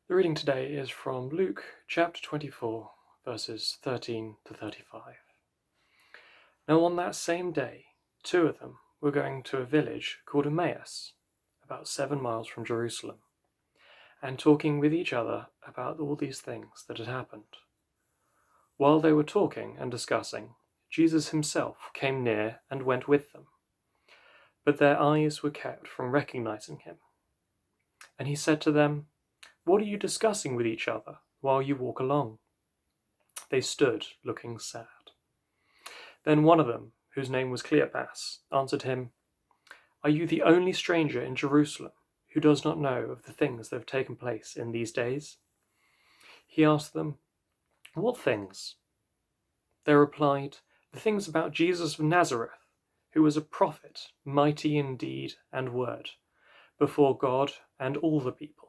The reading today is from Luke chapter 24, verses 13 to 35. Now on that same day, two of them were going to a village called Emmaus, about 7 miles from Jerusalem, and talking with each other about all these things that had happened. While they were talking and discussing, Jesus himself came near and went with them, but their eyes were kept from recognizing him. And he said to them, "What are you discussing with each other while you walk along?" They stood looking sad. Then one of them, whose name was Cleopas, answered him, "Are you the only stranger in Jerusalem who does not know of the things that have taken place in these days?" He asked them, "What things?" They replied, "The things about Jesus of Nazareth, who was a prophet, mighty in deed and word, before God and all the people,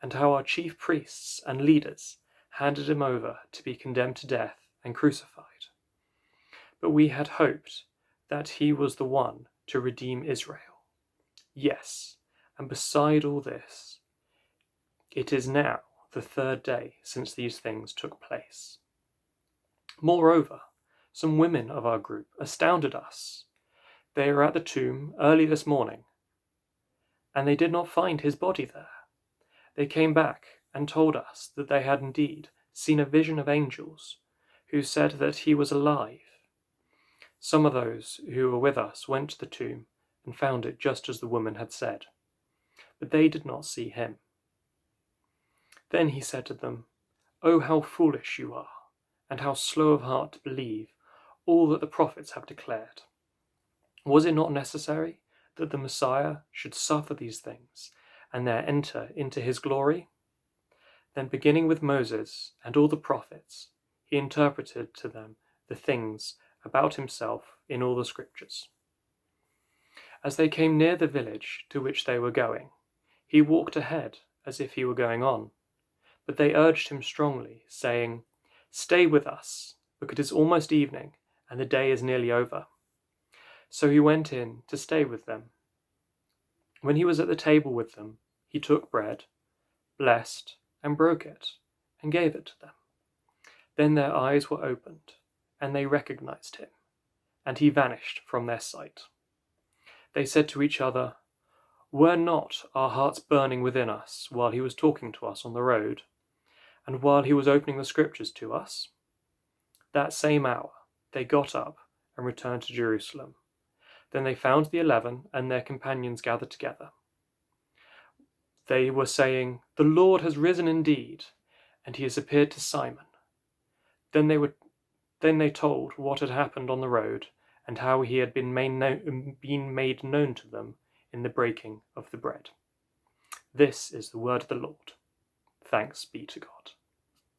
and how our chief priests and leaders handed him over to be condemned to death and crucified. But we had hoped that he was the one to redeem Israel. Yes, and beside all this, it is now the third day since these things took place. Moreover, some women of our group astounded us. They were at the tomb early this morning, and they did not find his body there. They came back and told us that they had indeed seen a vision of angels who said that he was alive. Some of those who were with us went to the tomb and found it just as the woman had said, but they did not see him." Then he said to them, "Oh, how foolish you are, and how slow of heart to believe all that the prophets have declared. Was it not necessary that the Messiah should suffer these things and then enter into his glory?" Then, beginning with Moses and all the prophets, he interpreted to them the things about himself in all the scriptures. As they came near the village to which they were going, he walked ahead as if he were going on, but they urged him strongly, saying, "Stay with us, because it is almost evening and the day is nearly over." So he went in to stay with them. When he was at the table with them, he took bread, blessed and broke it, and gave it to them. Then their eyes were opened, and they recognized him, and he vanished from their sight. They said to each other, "Were not our hearts burning within us while he was talking to us on the road, and while he was opening the scriptures to us?" That same hour they got up and returned to Jerusalem. Then they found the 11 and their companions gathered together. They were saying, "The Lord has risen indeed, and he has appeared to Simon." Then they told what had happened on the road, and how he had been made known to them in the breaking of the bread. This is the word of the Lord. Thanks be to God.